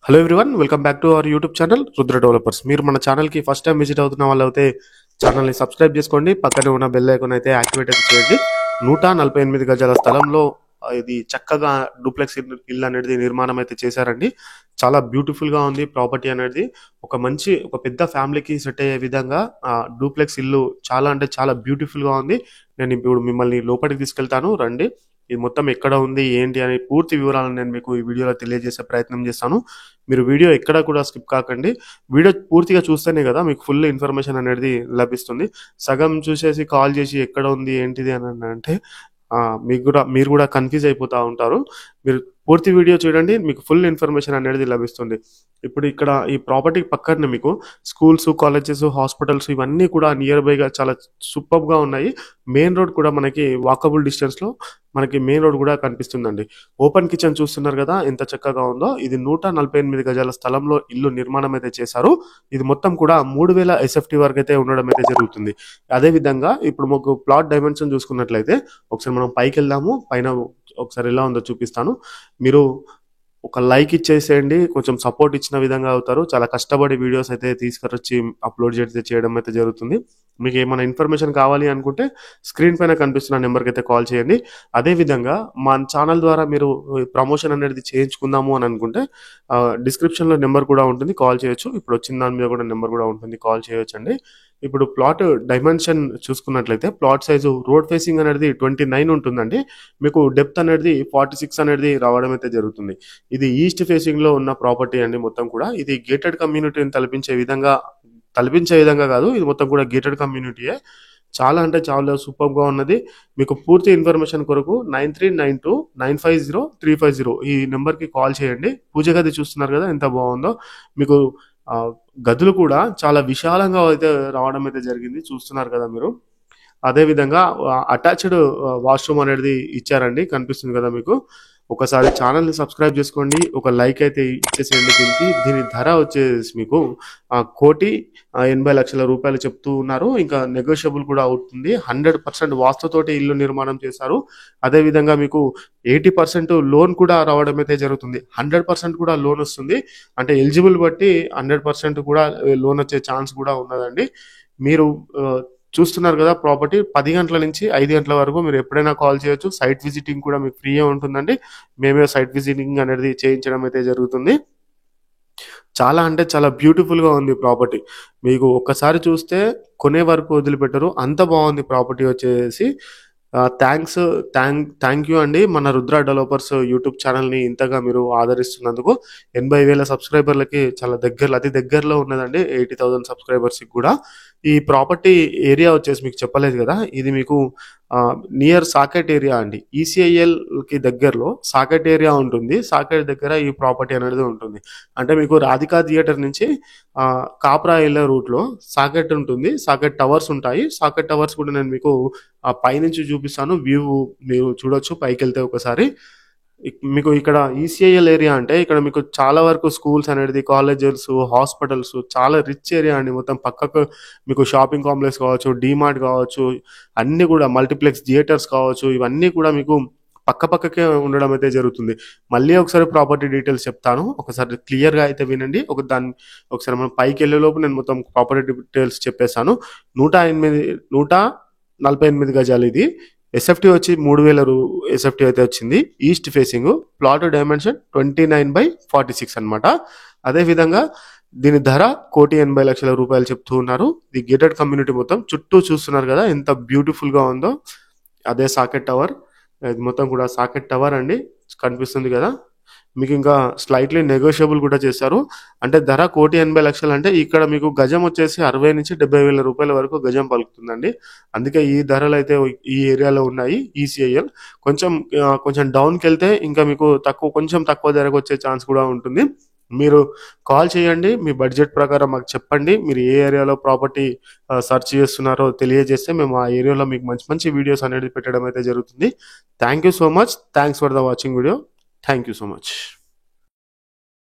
Hello everyone, welcome back to our YouTube channel Rudra developers. మీరు మన ఛానల్కి ఫస్ట్ టైం విజిట్ అవుతున్న వాళ్ళు అయితే ఛానల్ని సబ్స్క్రైబ్ చేసుకోండి. పక్కనే ఉన్న బెల్ ఐకాన్ అయితే యాక్టివేట్ అయితే చేయండి. 148 గజాల స్థలంలో ఇది చక్కగా డూప్లెక్స్ ఇల్లు అనేది నిర్మాణం అయితే చేశారండి. చాలా బ్యూటిఫుల్గా ఉంది ప్రాపర్టీ అనేది. ఒక పెద్ద ఫ్యామిలీకి సెట్ అయ్యే విధంగా డూప్లెక్స్ ఇల్లు చాలా అంటే చాలా బ్యూటిఫుల్గా ఉంది. నేను ఇప్పుడు మిమ్మల్ని లోపలికి తీసుకెళ్తాను, రండి. ఇది మొత్తం ఎక్కడ ఉంది ఏంటి అనే పూర్తి వివరాలను నేను మీకు ఈ వీడియోలో తెలియజేసే ప్రయత్నం చేస్తాను. మీరు వీడియో ఎక్కడ కూడా స్కిప్ కాకండి. వీడియో పూర్తిగా చూస్తేనే కదా మీకు ఫుల్ ఇన్ఫర్మేషన్ అనేది లభిస్తుంది. సగం చూసేసి కాల్ చేసి ఎక్కడ ఉంది ఏంటిది అని అంటే మీరు కూడా కన్ఫ్యూజ్ అయిపోతూ ఉంటారు. మీరు పూర్తి వీడియో చూడండి, మీకు ఫుల్ ఇన్ఫర్మేషన్ అనేది లభిస్తుంది. ఇప్పుడు ఇక్కడ ఈ ప్రాపర్టీ పక్కనే మీకు స్కూల్స్, కాలేజెస్, హాస్పిటల్స్ ఇవన్నీ కూడా నియర్ బైగా చాలా సూపర్గా ఉన్నాయి. మెయిన్ రోడ్ కూడా మనకి వాకబుల్ డిస్టెన్స్లో మనకి మెయిన్ రోడ్ కూడా కనిపిస్తుందండి. ఓపెన్ కిచెన్ చూస్తున్నారు కదా ఎంత చక్కగా ఉందో. ఇది 148 గజాల స్థలంలో ఇల్లు నిర్మాణం అయితే చేశారు. ఇది మొత్తం కూడా 3000 SFT వరకు అయితే ఉండడం అయితే జరుగుతుంది. అదే విధంగా ఇప్పుడు మాకు ప్లాట్ డైమెన్షన్ చూసుకున్నట్లయితే ఒకసారి మనం పైకి వెళ్దాము. పైన ఒకసారి ఎలా ఉందో చూపిస్తాను. మీరు ఒక లైక్ ఇచ్చేసేయండి, కొంచెం సపోర్ట్ ఇచ్చిన విధంగా అవుతారు. చాలా కష్టపడి వీడియోస్ అయితే తీసుకొచ్చి అప్లోడ్ చేయడం అయితే జరుగుతుంది. మీకు ఏమైనా ఇన్ఫర్మేషన్ కావాలి అనుకుంటే స్క్రీన్ పైన కనిపిస్తున్న నెంబర్కి అయితే కాల్ చేయండి. అదేవిధంగా మా ఛానల్ ద్వారా మీరు ప్రమోషన్ అనేది చేయించుకుందాము అని అనుకుంటే డిస్క్రిప్షన్లో నెంబర్ కూడా ఉంటుంది, కాల్ చేయొచ్చు. ఇప్పుడు వచ్చిన దాని మీద కూడా నెంబర్ కూడా ఉంటుంది, కాల్ చేయొచ్చు అండి. ఇప్పుడు ప్లాట్ డైమెన్షన్ చూసుకున్నట్లయితే ప్లాట్ సైజు రోడ్ ఫేసింగ్ అనేది 29 ఉంటుందండి. మీకు డెప్త్ అనేది 46 అనేది రావడం అయితే జరుగుతుంది. ఇది ఈస్ట్ ఫేసింగ్ లో ఉన్న ప్రాపర్టీ అండి. మొత్తం కూడా ఇది గేటెడ్ కమ్యూనిటీని తలపించే విధంగా కాదు, ఇది మొత్తం కూడా గేటెడ్ కమ్యూనిటీయే. చాలా అంటే చాలా సూపర్గా ఉన్నది. మీకు పూర్తి ఇన్ఫర్మేషన్ కొరకు 9392950350 ఈ నెంబర్కి కాల్ చేయండి. పూజ గది చూస్తున్నారు కదా ఎంత బాగుందో. మీకు గదులు కూడా చాలా విశాలంగా అయితే రావడం అయితే జరిగింది, చూస్తున్నారు కదా మీరు. అదేవిధంగా అటాచ్డ్ వాష్రూమ్ అనేది ఇచ్చారండి, కనిపిస్తుంది కదా మీకు. ఒకసారి ఛానల్ని సబ్స్క్రైబ్ చేసుకోండి, ఒక లైక్ అయితే ఇచ్చేసేయండి దీని ధర వచ్చేసి మీకు 1,80,00,000 రూపాయలు చెప్తూ ఉన్నారు. ఇంకా నెగోషియబుల్ కూడా అవుతుంది. 100% వాస్తుతోటి ఇల్లు నిర్మాణం చేశారు. అదేవిధంగా మీకు 80% లోన్ కూడా రావడం అయితే జరుగుతుంది. 100% కూడా లోన్ వస్తుంది. అంటే ఎలిజిబుల్ బట్టి 100% కూడా లోన్ వచ్చే ఛాన్స్ కూడా ఉన్నదండి. మీరు చూస్తున్నారు కదా ప్రాపర్టీ 10 గంటల నుంచి 5 గంటల వరకు మీరు ఎప్పుడైనా కాల్ చేయొచ్చు. సైట్ విజిటింగ్ కూడా మీకు ఫ్రీగా ఉంటుందండి. మేమే సైట్ విజిటింగ్ అనేది చేయించడం అయితే జరుగుతుంది. చాలా అంటే చాలా బ్యూటిఫుల్గా ఉంది ప్రాపర్టీ. మీకు ఒక్కసారి చూస్తే కొనే వరకు వదిలిపెట్టరు, అంత బాగుంది ప్రాపర్టీ వచ్చేసి. థ్యాంక్ యూ అండి. మన రుద్ర డెవలపర్స్ యూట్యూబ్ ఛానల్ని ఇంతగా మీరు ఆదరిస్తున్నందుకు. 80,000 సబ్స్క్రైబర్లకి చాలా అతి దగ్గరలో ఉన్నదండి, 80,000 సబ్స్క్రైబర్స్కి కూడా. ఈ ప్రాపర్టీ ఏరియా వచ్చేసి మీకు చెప్పలేదు కదా, ఇది మీకు నియర్ సాకెట్ ఏరియా అండి. ECILకి దగ్గరలో సాకెట్ ఏరియా ఉంటుంది. సాకెట్ దగ్గర ఈ ప్రాపర్టీ అనేది ఉంటుంది. అంటే మీకు రాధికా థియేటర్ నుంచి కాప్రా వెళ్ళే రూట్లో సాకెట్ ఉంటుంది. సాకెట్ టవర్స్ ఉంటాయి. సాకెట్ టవర్స్ కూడా నేను మీకు పైనుంచి చూపిస్తాను, వ్యూ మీరు చూడొచ్చు పైకి వెళ్తే ఒకసారి. మీకు ఇక్కడ ECIL ఏరియా అంటే ఇక్కడ మీకు చాలా వరకు స్కూల్స్ అనేది, కాలేజెస్, హాస్పిటల్స్, చాలా రిచ్ ఏరియా అండి. మొత్తం పక్కకు మీకు షాపింగ్ కాంప్లెక్స్ కావచ్చు, డీమార్ట్ కావచ్చు, అన్నీ కూడా మల్టీప్లెక్స్ థియేటర్స్ కావచ్చు, ఇవన్నీ కూడా మీకు పక్కకే ఉండడం అయితే జరుగుతుంది. మళ్ళీ ఒకసారి ప్రాపర్టీ డీటెయిల్స్ చెప్తాను, ఒకసారి క్లియర్గా అయితే వినండి. ఒకసారి మనం పైకి వెళ్ళే లోపు నేను మొత్తం ప్రాపర్టీ డీటెయిల్స్ చెప్పేశాను. 148 గజాలు ఇది. SFT వచ్చి 3000 SFT అయితే వచ్చింది. ఈస్ట్ ఫేసింగ్ ప్లాట్ డైమెన్షన్ 29/46 అనమాట. అదేవిధంగా దీని ధర 1,80,00,000 రూపాయలు చెప్తూ ఉన్నారు. ఇది గేటెడ్ కమ్యూనిటీ మొత్తం చుట్టూ చూస్తున్నారు కదా ఎంత బ్యూటిఫుల్గా ఉందో. అదే సాకెట్ టవర్, ఇది మొత్తం కూడా సాకెట్ టవర్ అండి, కనిపిస్తుంది కదా మీకు. ఇంకా స్లైట్లీ నెగోషియబుల్ కూడా చేశారు. అంటే ధర 1,80,00,000 అంటే ఇక్కడ మీకు గజం వచ్చేసి 60,000 నుంచి 70,000 రూపాయల వరకు గజం పలుకుతుందండి. అందుకే ఈ ధరలు అయితే ఈ ఏరియాలో ఉన్నాయి. ECIL కొంచెం డౌన్కి వెళ్తే ఇంకా మీకు కొంచెం తక్కువ ధరకు వచ్చే ఛాన్స్ కూడా ఉంటుంది. మీరు కాల్ చేయండి, మీ బడ్జెట్ ప్రకారం మాకు చెప్పండి. మీరు ఏ ఏరియాలో ప్రాపర్టీ సెర్చ్ చేస్తున్నారో తెలియజేస్తే మేము ఆ ఏరియాలో మీకు మంచి వీడియోస్ అనేది పెట్టడం అయితే జరుగుతుంది. Thank you so much. Thanks for the watching video. Thank you so much.